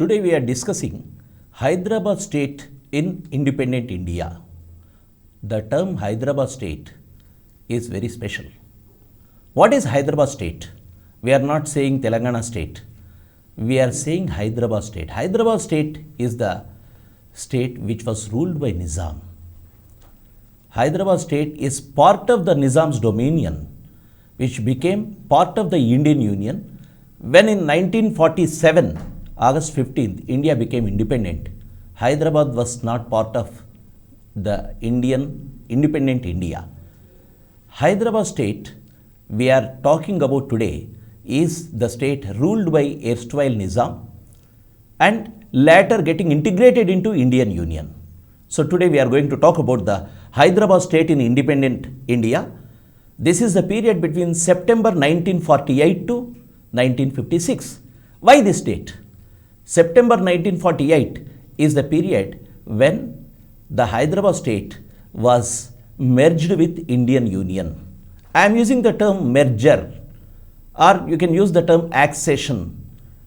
Today we are discussing Hyderabad state in independent India. The term Hyderabad state is very special. What is Hyderabad state? We are not saying Telangana state. We are saying Hyderabad state. Hyderabad state is the state which was ruled by Nizam. Hyderabad state is part of the Nizam's dominion, which became part of the Indian Union when in 1947, August 15th, India became independent. Hyderabad was not part of the independent India. Hyderabad state we are talking about today is the state ruled by erstwhile Nizam and later getting integrated into Indian Union. So today we are going to talk about the Hyderabad state in independent India. This is the period between September 1948 to 1956. Why this date? September 1948 is the period when the Hyderabad state was merged with Indian Union. I am using the term merger, or you can use the term accession.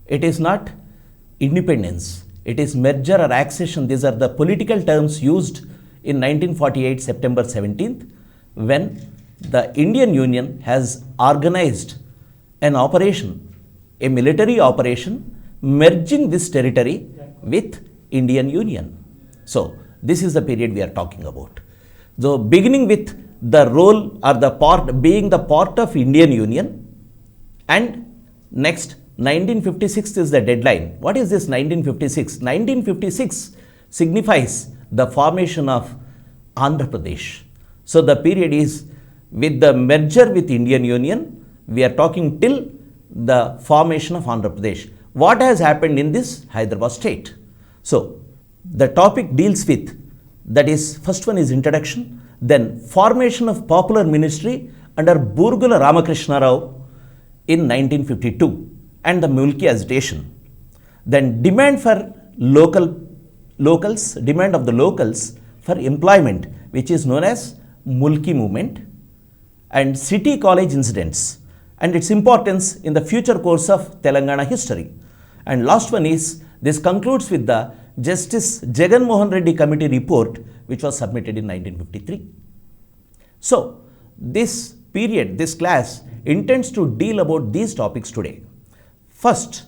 It is not independence. It is merger or accession. These are the political terms used in 1948 September 17th when the Indian Union has organized an operation, a military operation merging this territory with Indian Union. So this is the period we are talking about. So beginning with the role or the part being the part of Indian Union, and next 1956 is the deadline. What is this 1956? 1956 signifies the formation of Andhra Pradesh. So the period is with the merger with Indian Union, we are talking till the formation of Andhra Pradesh. What has happened in this Hyderabad state? So the topic deals with, that is, first one is introduction, then formation of popular ministry under Burgula Ramakrishna Rao in 1952 and the Mulki agitation. Then demand for demand of the locals for employment, which is known as Mulki movement, and city college incidents and its importance in the future course of Telangana history. And last one is, this concludes with the Justice Jagan Mohan Reddy Committee report, which was submitted in 1953. So this period, this class intends to deal about these topics today. First,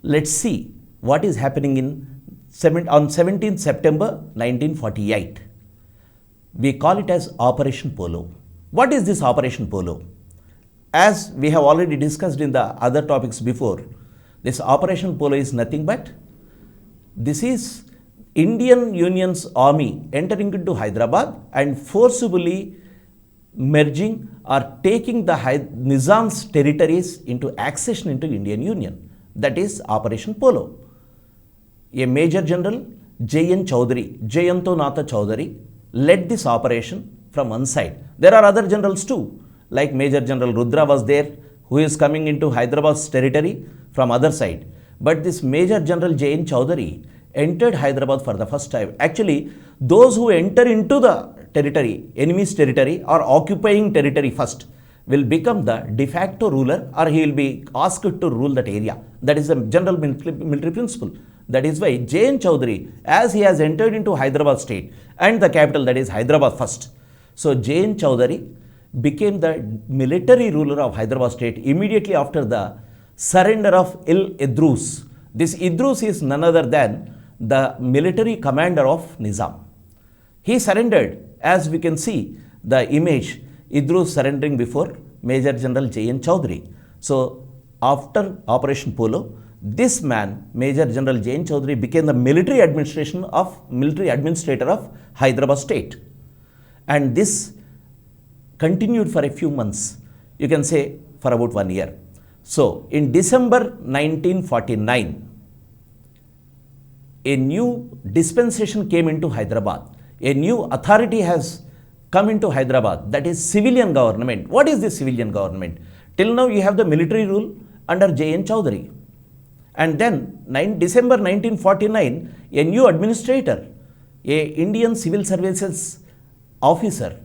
let's see what is happening on 17th September 1948. We call it as Operation Polo. What is this Operation Polo? As we have already discussed in the other topics before, this Operation Polo is nothing but, this is Indian Union's army entering into Hyderabad and forcibly merging or taking the Nizam's territories into accession into Indian Union. That is Operation Polo. A Major General J.N. Chowdhury, Jayanto Natha Chowdhury, led this operation from one side. There are other generals too, like Major General Rudra was there, who is coming into Hyderabad's territory from other side. But this Major General J.N. Chowdhury entered Hyderabad for the first time. Actually, those who enter into the territory, enemy's territory or occupying territory first, will become the de facto ruler, or he will be asked to rule that area. That is the general military principle. That is why J.N. Chowdhury, as he has entered into Hyderabad state and the capital, that is Hyderabad first. So J.N. Chowdhury became the military ruler of Hyderabad state immediately after the surrender of Idrus. This Idrus is none other than the military commander of Nizam. He surrendered, as we can see the image, Idrus surrendering before Major General J.N. Chowdhury. So after Operation Polo, this man, Major General J.N. Chowdhury, became the military administrator of Hyderabad state. And this continued for a few months, you can say for about 1 year. So in December 1949, a new dispensation came into Hyderabad. A new authority has come into Hyderabad, that is civilian government. What is this civilian government? Till now you have the military rule under J.N. Chowdhury. And then December 1949, a new administrator, a Indian Civil Services officer,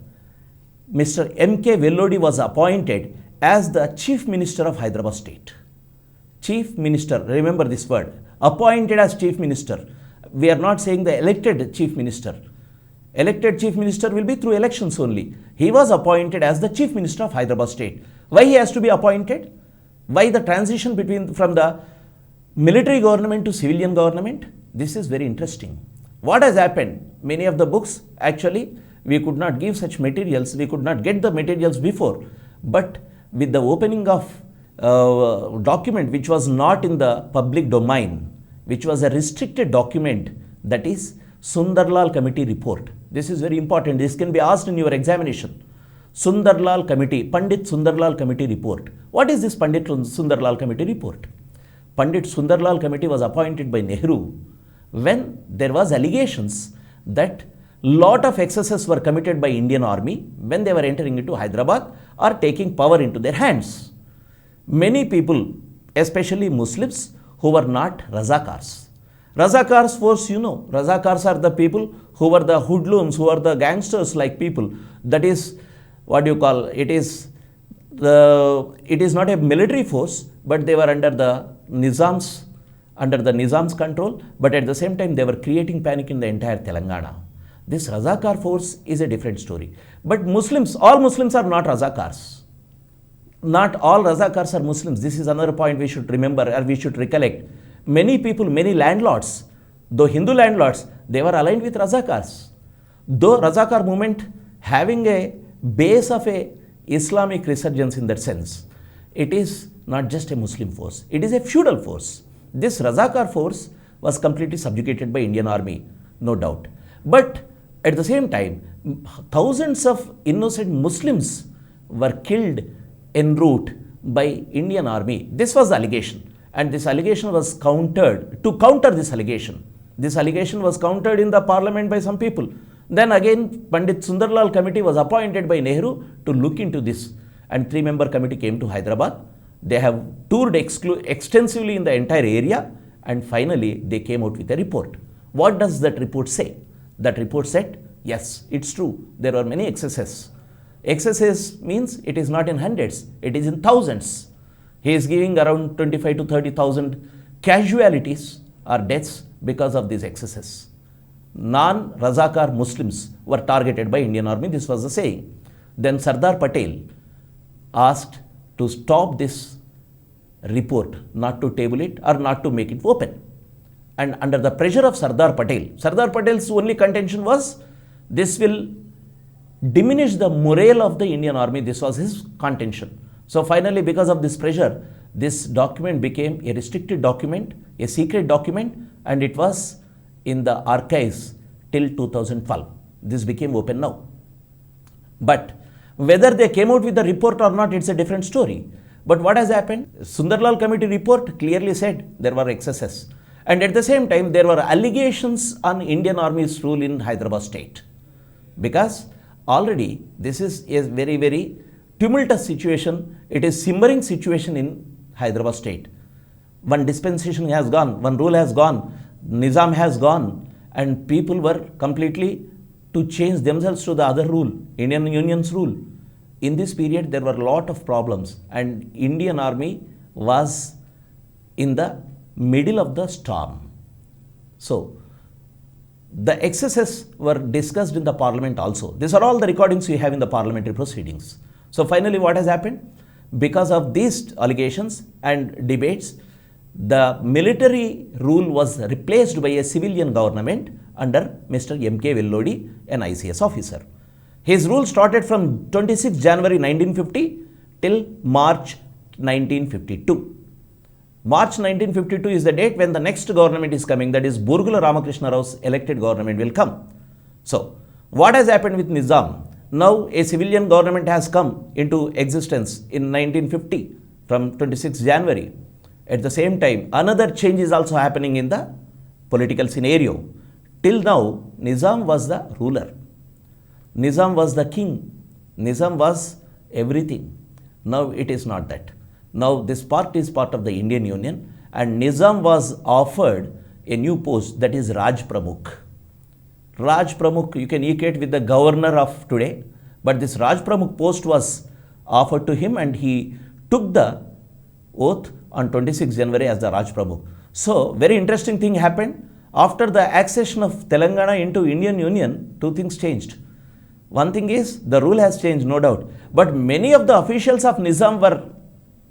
Mr. M.K. Vellodi, was appointed as the Chief Minister of Hyderabad state. Chief Minister, remember this word, appointed as chief minister. We are not saying the elected chief minister. Elected chief minister will be through elections only. He was appointed as the chief minister of Hyderabad state. Why he has to be appointed? Why the transition from the military government to civilian government? This is very interesting. What has happened? Many of the books, actually, we could not give such materials. We could not get the materials before. But with the opening of document which was not in the public domain, which was a restricted document, that is Sundarlal committee report. This is very important. This can be asked in your examination. Sundarlal committee, Pandit Sundarlal committee report. What is this Pandit Sundarlal committee report? Pandit Sundarlal committee was appointed by Nehru when there was allegations that lot of excesses were committed by Indian army when they were entering into Hyderabad or taking power into their hands. Many people, especially Muslims, who were not Razakars. Razakars force, Razakars are the people who were the hoodlums, who are the gangsters like people. That is, what you call, it is not a military force, but they were under the Nizam's control, but at the same time they were creating panic in the entire Telangana. This Razakar force is a different story. But Muslims, all Muslims are not Razakars. Not all Razakars are Muslims. This is another point we should remember or we should recollect. Many people, many landlords, though Hindu landlords, they were aligned with Razakars. Though Razakar movement having a base of a Islamic resurgence in that sense, it is not just a Muslim force. It is a feudal force. This Razakar force was completely subjugated by Indian army, no doubt. But at the same time, thousands of innocent Muslims were killed en route by Indian army. This was the allegation. And this allegation was countered. To counter this allegation was countered in the parliament by some people. Then again, Pandit Sundarlal committee was appointed by Nehru to look into this. And 3-member committee came to Hyderabad. They have toured extensively in the entire area. And finally, they came out with a report. What does that report say? That report said, yes, it's true. There were many excesses. Excesses means it is not in hundreds. It is in thousands. He is giving around 25 to 30,000 casualties or deaths because of these excesses. Non-Razakar Muslims were targeted by Indian army. This was the saying. Then Sardar Patel asked to stop this report, not to table it or not to make it open. And under the pressure of Sardar Patel's only contention was this will diminish the morale of the Indian army. This was his contention. So finally, because of this pressure, this document became a restricted document, a secret document, and it was in the archives till 2012. This became open now. But whether they came out with the report or not, it's a different story. But what has happened? Sundarlal committee report clearly said there were excesses. And at the same time, there were allegations on Indian army's rule in Hyderabad state. Because already this is a very, very tumultuous situation. It is simmering situation in Hyderabad state. One dispensation has gone, one rule has gone, Nizam has gone, and people were completely to change themselves to the other rule, Indian Union's rule. In this period, there were a lot of problems, and Indian army was in the middle of the storm. So, the excesses were discussed in the parliament also. These are all the recordings we have in the parliamentary proceedings. So finally, what has happened? Because of these allegations and debates, the military rule was replaced by a civilian government under Mr. M.K. Vellodi, an ICS officer. His rule started from 26 January 1950 till March 1952. March 1952 is the date when the next government is coming, that is Burgula Ramakrishna Rao's elected government will come. So, what has happened with Nizam? Now, a civilian government has come into existence in 1950 from 26 January. At the same time, another change is also happening in the political scenario. Till now, Nizam was the ruler. Nizam was the king. Nizam was everything. Now, it is not that. Now, this part is part of the Indian Union, and Nizam was offered a new post, that is Raj Pramukh. Raj Pramukh, you can equate with the governor of today, but this Raj Pramukh post was offered to him, and he took the oath on 26 January as the Raj Pramukh. So, very interesting thing happened. After the accession of Telangana into Indian Union, two things changed. One thing is the rule has changed, no doubt. But many of the officials of Nizam were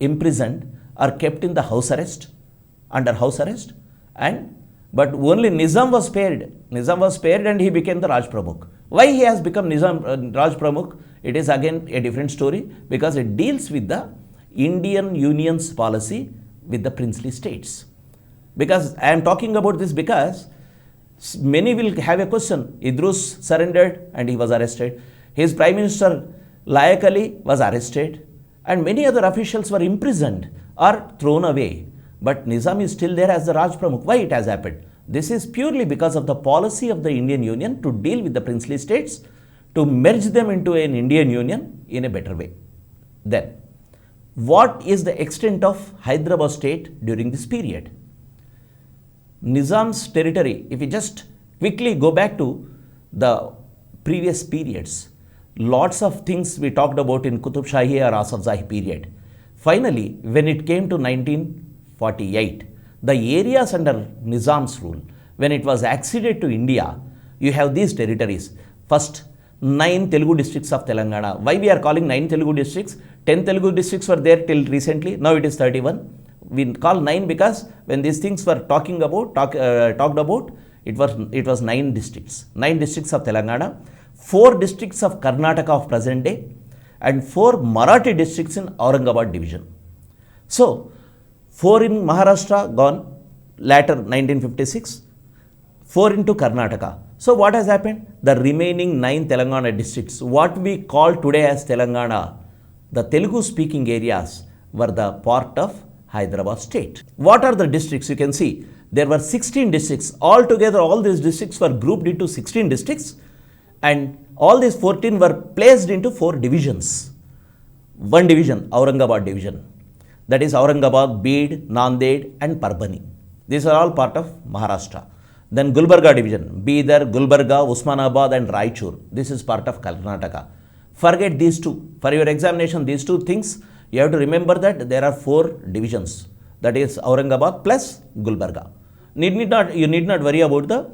imprisoned or kept in the house arrest, under house arrest, and but only Nizam was spared. Nizam was spared and he became the Raj Pramukh. Why he has become Nizam Raj Pramukh? It is again a different story because it deals with the Indian Union's policy with the princely states. Because I am talking about this because many will have a question. Idrus surrendered and he was arrested. His Prime Minister Layak Ali was arrested and many other officials were imprisoned or thrown away. But Nizam is still there as the Raj Pramukh. Why it has happened? This is purely because of the policy of the Indian Union to deal with the princely states, to merge them into an Indian Union in a better way. Then, what is the extent of Hyderabad state during this period? Nizam's territory, if we just quickly go back to the previous periods, lots of things we talked about in Qutub Shahi or Asaf Zahi period. Finally, when it came to 1948, the areas under Nizam's rule, when it was acceded to India, you have these territories. First, 9 Telugu districts of Telangana. Why we are calling 9 Telugu districts? 10 Telugu districts were there till recently. Now it is 31. We call 9 because when these things were talked about, it was 9 districts. 9 districts of Telangana, 4 districts of Karnataka of present day, and 4 Marathi districts in Aurangabad division. So, 4 in Maharashtra gone, later 1956, 4 into Karnataka. So, what has happened? The remaining 9 Telangana districts, what we call today as Telangana, the Telugu speaking areas were the part of Hyderabad state. What are the districts? You can see there were 16 districts. Altogether, all these districts were grouped into 16 districts and all these 14 were placed into 4 divisions. One division, Aurangabad division. That is Aurangabad, Beed, Nanded and Parbhani. These are all part of Maharashtra. Then Gulbarga division, Bidar, Gulbarga, Usmanabad and Raichur. This is part of Karnataka. Forget these two. For your examination, these two things, you have to remember that there are 4 divisions. That is Aurangabad plus Gulbarga. You need not worry about the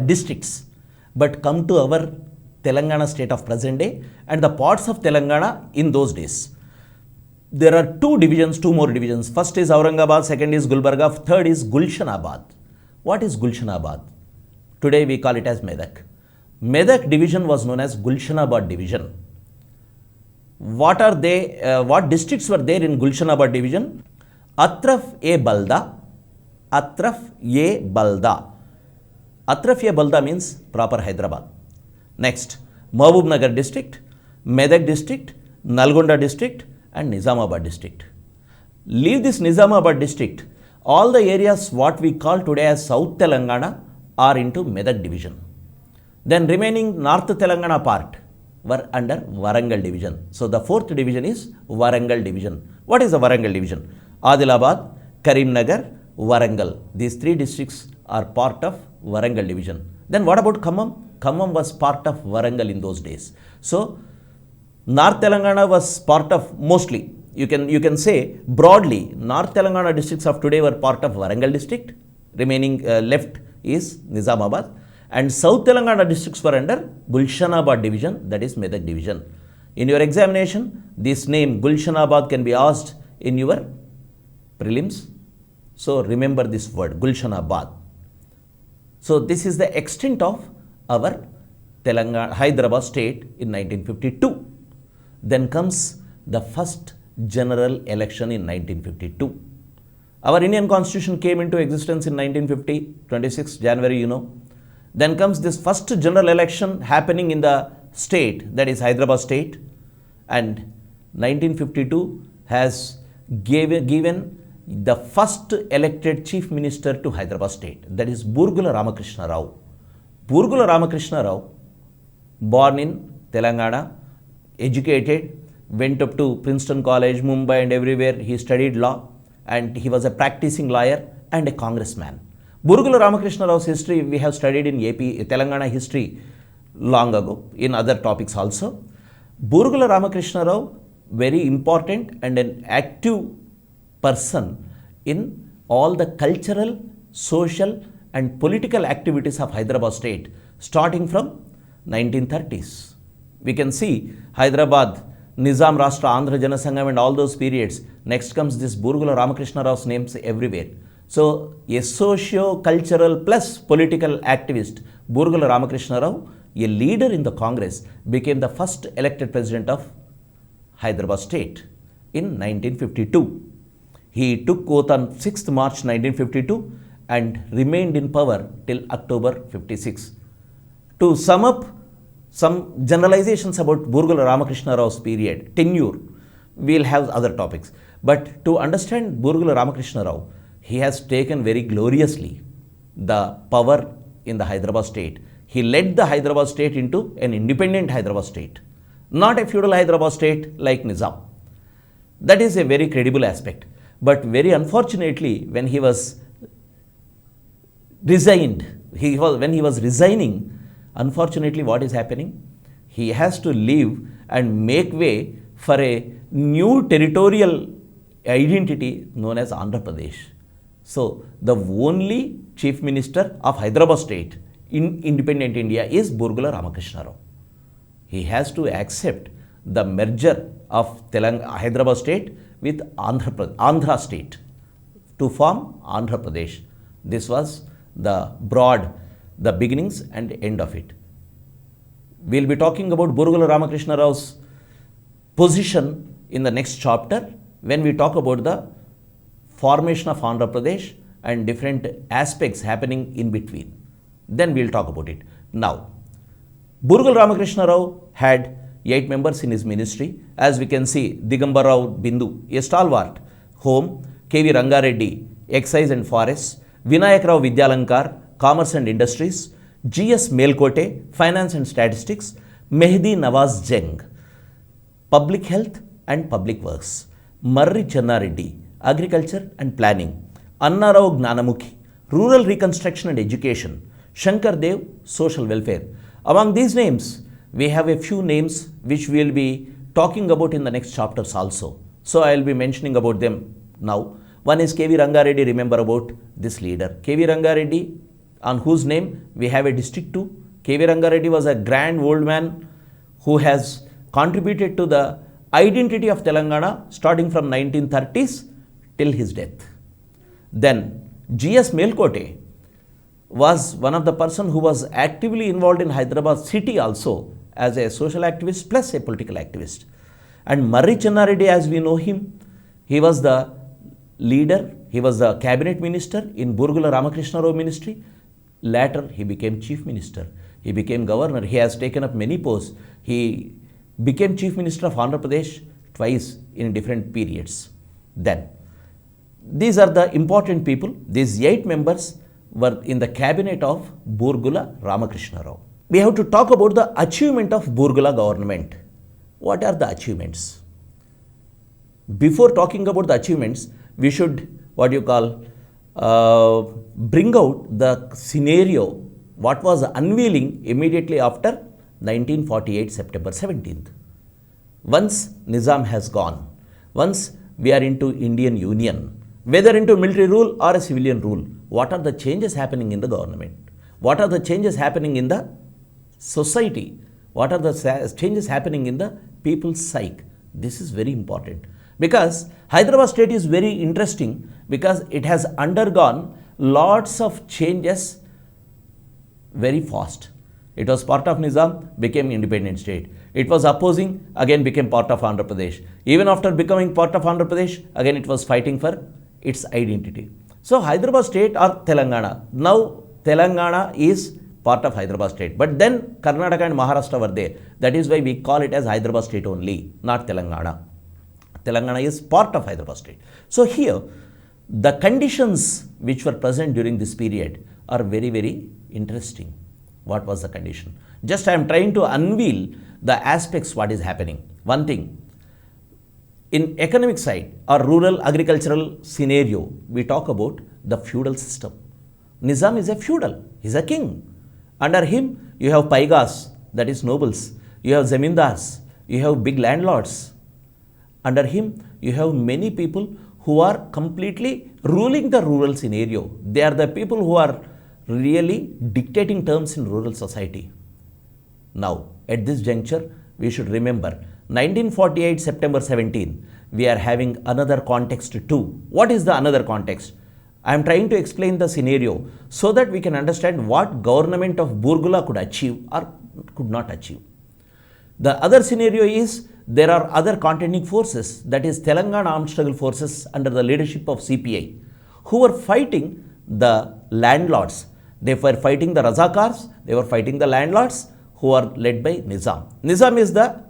districts. But come to our Telangana state of present day and the parts of Telangana in those days. There are 2 divisions, 2 more divisions. First is Aurangabad, second is Gulbarga, third is Gulshanabad. What is Gulshanabad? Today we call it as Medak. Medak division was known as Gulshanabad division. What are they? What districts were there in Gulshanabad division? Atraf-e-Balda. Atraf-e-Balda. Atraf-e-Balda means proper Hyderabad. Next, Mahbub Nagar district, Medak district, Nalgonda district and Nizamabad district. Leave this Nizamabad district. All the areas what we call today as South Telangana are into Medak division. Then remaining North Telangana part were under Warangal division. So the 4th division is Warangal division. What is the Warangal division? Adilabad, Karimnagar, Warangal. These 3 districts are part of Warangal division. Then what about Khammam? Khammam was part of Warangal in those days. So North Telangana was part of, mostly, you can say broadly, North Telangana districts of today were part of Warangal district. Remaining left is Nizamabad. And South Telangana districts were under Gulshanabad division, that is Medak division. In your examination, this name Gulshanabad can be asked in your prelims. So remember this word, Gulshanabad. So this is the extent of our Hyderabad state in 1952. Then comes the first general election in 1952. Our Indian Constitution came into existence in 1950, 26 January, you know. Then comes this first general election happening in the state, that is Hyderabad state, and 1952 has given the first elected chief minister to Hyderabad state, that is Burgula Ramakrishna Rao. Burgula Ramakrishna Rao, born in Telangana, educated, went up to Princeton College, Mumbai and everywhere. He studied law and he was a practicing lawyer and a congressman. Burgula Ramakrishna Rao's history we have studied in Telangana history long ago, in other topics also. Burgula Ramakrishna Rao, very important and an active person in all the cultural, social and political activities of Hyderabad state starting from 1930s. We can see Hyderabad, Nizam Rashtra, Andhra Janasangam and all those periods. Next comes this Burgula Ramakrishna Rao's names everywhere. So, a socio-cultural plus political activist, Burgula Ramakrishna Rao, a leader in the Congress, became the first elected president of Hyderabad state in 1952. He took oath on 6th March 1952 and remained in power till October 56. To sum up some generalizations about Burgula Ramakrishna Rao's period, tenure, we'll have other topics. But to understand Burgula Ramakrishna Rao, he has taken very gloriously the power in the Hyderabad state. He led the Hyderabad state into an independent Hyderabad state, not a feudal Hyderabad state like Nizam. That is a very credible aspect. But very unfortunately, when he was resigned, when he was resigning, unfortunately what is happening? He has to leave and make way for a new territorial identity known as Andhra Pradesh. So, the only chief minister of Hyderabad state in independent India is Burgula Ramakrishna Rao. He has to accept the merger of Hyderabad state with Andhra state to form Andhra Pradesh. This was the beginnings and end of it. We'll be talking about Burgula Ramakrishna Rao's position in the next chapter when we talk about the formation of Andhra Pradesh and different aspects happening in between. Then we'll talk about it. Now, Burgula Ramakrishna Rao had 8 members in his ministry. As we can see, Digambar Rao Bindu, a stalwart, Home, K.V. Rangareddy, Excise and Forests, Vinayak Rao Vidyalankar, Commerce and Industries, G.S. Melkote, Finance and Statistics, Mehdi Nawaz Jeng, Public Health and Public Works, Marri Channareddy, Agriculture and Planning, Anna Rao Gnanamukhi, Rural Reconstruction and Education, Shankar Dev, Social Welfare. Among these names, we have a few names which we will be talking about in the next chapters also. So, I will be mentioning about them now. One is K.V. Rangareddy, remember about this leader. K.V. Rangareddy, on whose name we have a district too. K.V. Rangareddy was a grand old man who has contributed to the identity of Telangana starting from 1930s till his death. Then G.S. Melkote was one of the person who was actively involved in Hyderabad city also as a social activist plus a political activist. And Marri Channareddy, as we know him, he was the leader, he was the cabinet minister in Burgula Ramakrishna Rao ministry. Later, he became chief minister, he became governor, he has taken up many posts. He became chief minister of Andhra Pradesh twice in different periods. Then, these are the important people. These 8 members were in the cabinet of Burgula Ramakrishna Rao. We have to talk about the achievement of Burgula government. What are the achievements? Before talking about the achievements, we should bring out the scenario what was unveiling immediately after 1948 September 17th. Once Nizam has gone, once we are into Indian Union, whether into military rule or a civilian rule, what are the changes happening in the government? What are the changes happening in the society? What are the changes happening in the people's psyche? This is very important because Hyderabad state is very interesting because it has undergone lots of changes very fast. It was part of Nizam, became independent state. It was opposing, again became part of Andhra Pradesh. Even after becoming part of Andhra Pradesh, again it was fighting for its identity. So Hyderabad state or Telangana. Now Telangana is part of Hyderabad state. But then Karnataka and Maharashtra were there. That is why we call it as Hyderabad state only, not Telangana. Telangana is part of Hyderabad state. So here, the conditions which were present during this period are very, very interesting. What was the condition? Just I am trying to unveil the aspects what is happening. One thing, in economic side or rural agricultural scenario, we talk about the feudal system. Nizam is a feudal, he is a king. Under him, you have paigas, that is nobles. You have zamindars, you have big landlords. Under him, you have many people who are completely ruling the rural scenario. They are the people who are really dictating terms in rural society. Now, at this juncture, we should remember 1948 September 17, we are having another context too. What is the another context? I am trying to explain the scenario so that we can understand what government of Burgula could achieve or could not achieve. The other scenario is there are other contending forces, that is Telangana armed struggle forces under the leadership of CPI, who were fighting the landlords. They were fighting the Razakars, they were fighting the landlords who are led by Nizam. Nizam is the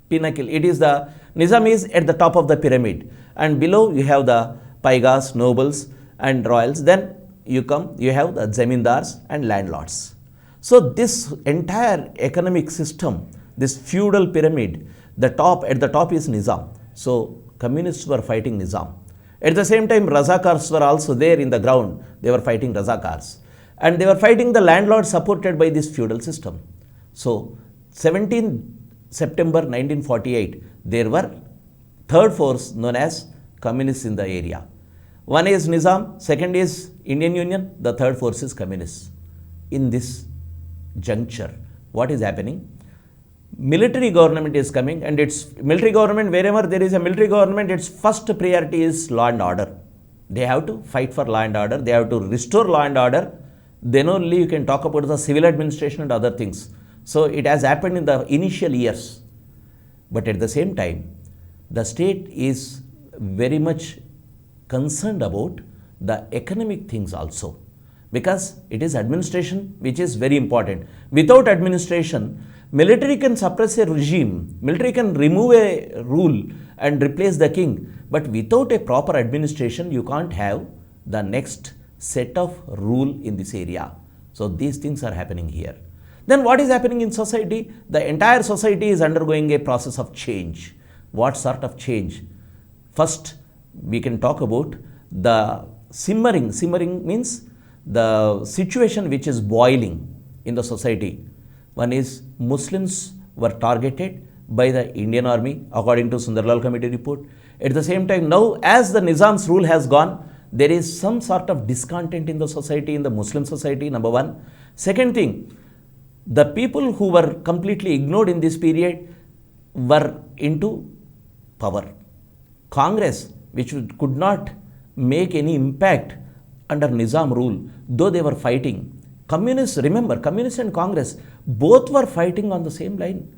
pinnacle. Nizam is at the top of the pyramid, and below you have the Paigas, nobles and royals. Then you have the Zamindars and landlords. So this entire economic system, this feudal pyramid, at the top is Nizam. So communists were fighting Nizam. At the same time, Razakars were also there in the ground. They were fighting Razakars. And they were fighting the landlords supported by this feudal system. So 17 September 1948, there were third force known as communists in the area. One is Nizam, second is Indian Union, the third force is communists. In this juncture, what is happening? Military government is coming, and its military government, wherever there is a military government, its first priority is law and order. They have to fight for law and order, they have to restore law and order. Then only you can talk about the civil administration and other things. So it has happened in the initial years. But at the same time, the state is very much concerned about the economic things also, because it is administration which is very important. Without administration, military can suppress a regime, military can remove a rule and replace the king, but without a proper administration, you can't have the next set of rule in this area. So these things are happening here. Then what is happening in society? The entire society is undergoing a process of change. What sort of change? First, we can talk about the simmering. Simmering means the situation which is boiling in the society. One is Muslims were targeted by the Indian army according to Sundarlal committee report. At the same time, now as the Nizam's rule has gone, there is some sort of discontent in the society, in the Muslim society, number one. Second thing, the people who were completely ignored in this period were into power. Congress, which could not make any impact under Nizam rule, though they were fighting. Communists, remember, communists and Congress, both were fighting on the same line.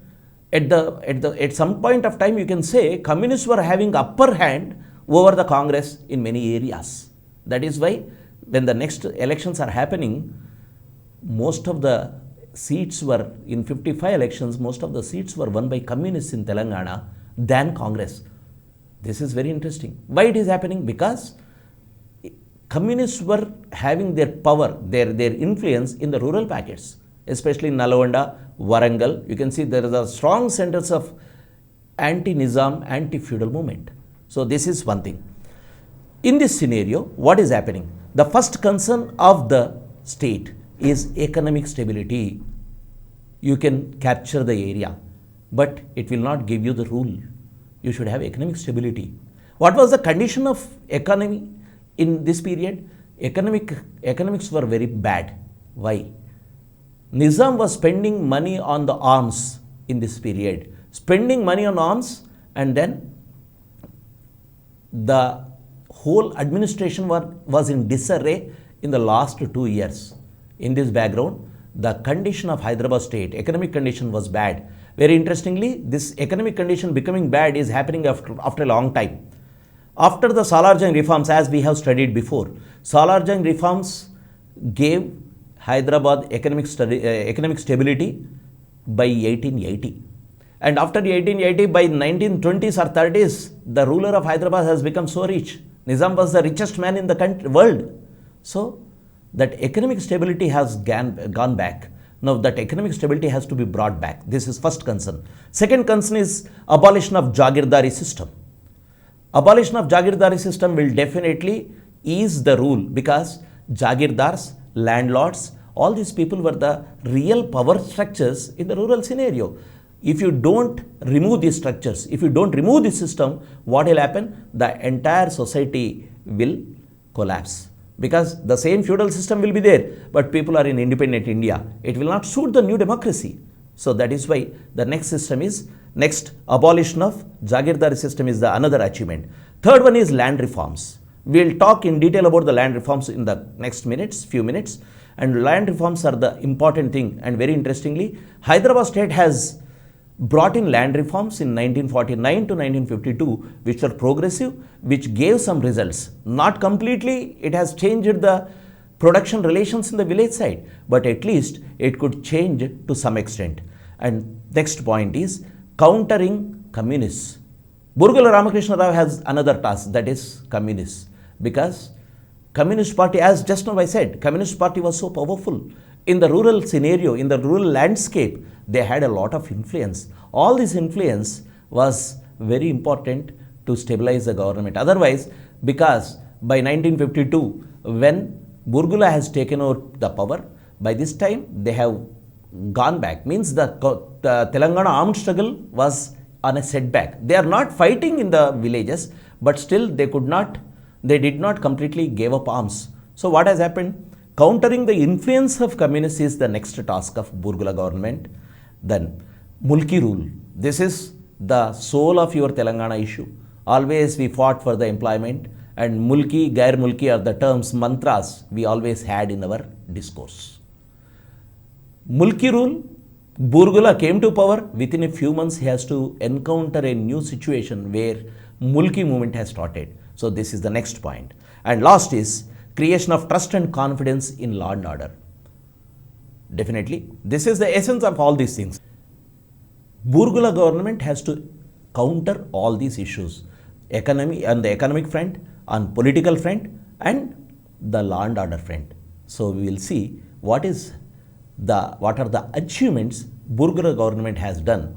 At some point of time, you can say communists were having upper hand over the Congress in many areas. That is why when the next elections are happening, most of the seats were, in 55 elections, most of the seats were won by communists in Telangana than Congress. This is very interesting. Why it is happening? Because communists were having their power, their influence in the rural packets, especially in Nalgonda, Warangal. You can see there is a strong centers of anti-Nizam, anti-feudal movement. So this is one thing. In this scenario, what is happening? The first concern of the state is economic stability. You can capture the area, but it will not give you the rule. You should have economic stability. What was the condition of economy in this period? Economics were very bad. Why? Nizam was spending money on the arms in this period. Spending money on arms, and then the whole administration was in disarray in the last 2 years. In this background, the condition of Hyderabad state, economic condition was bad. Very interestingly, this economic condition becoming bad is happening after a long time. After the Salarjung reforms, as we have studied before, Salarjung reforms gave Hyderabad economic stability by 1880. And after 1880, by 1920s or 30s, the ruler of Hyderabad has become so rich. Nizam was the richest man in the world. So that economic stability has gone back. Now that economic stability has to be brought back. This is first concern. Second concern is abolition of Jagirdari system. Abolition of Jagirdari system will definitely ease the rule, because Jagirdars, landlords, all these people were the real power structures in the rural scenario. If you don't remove these structures, if you don't remove this system, what will happen? The entire society will collapse. Because the same feudal system will be there, but people are in independent India. It will not suit the new democracy. So that is why the next abolition of Jagirdari system is the another achievement. Third one is land reforms. We'll talk in detail about the land reforms in the next few minutes. And land reforms are the important thing. And very interestingly, Hyderabad state has brought in land reforms in 1949 to 1952, which are progressive, which gave some results. Not completely, it has changed the production relations in the village side, but at least it could change to some extent. And next point is countering communists. Burgula Ramakrishna Rao has another task, that is communists, because Communist Party, as just now I said, Communist Party was so powerful. In the rural scenario, in the rural landscape, they had a lot of influence. All this influence was very important to stabilize the government. Otherwise, because by 1952, when Burgula has taken over the power, by this time they have gone back. Means the Telangana armed struggle was on a setback. They are not fighting in the villages, but still they did not completely give up arms. So what has happened? Countering the influence of communists is the next task of Burgula government. Then Mulki rule. This is the soul of your Telangana issue. Always we fought for the employment, and Mulki, Gair Mulki are the terms, mantras we always had in our discourse. Mulki rule, Burgula came to power. Within a few months, he has to encounter a new situation where Mulki movement has started. So this is the next point. And last is creation of trust and confidence in law and order. Definitely, this is the essence of all these things. Burgula government has to counter all these issues, economy on the economic front, on political front, and the law and order front. So we will see what are the achievements Burgula government has done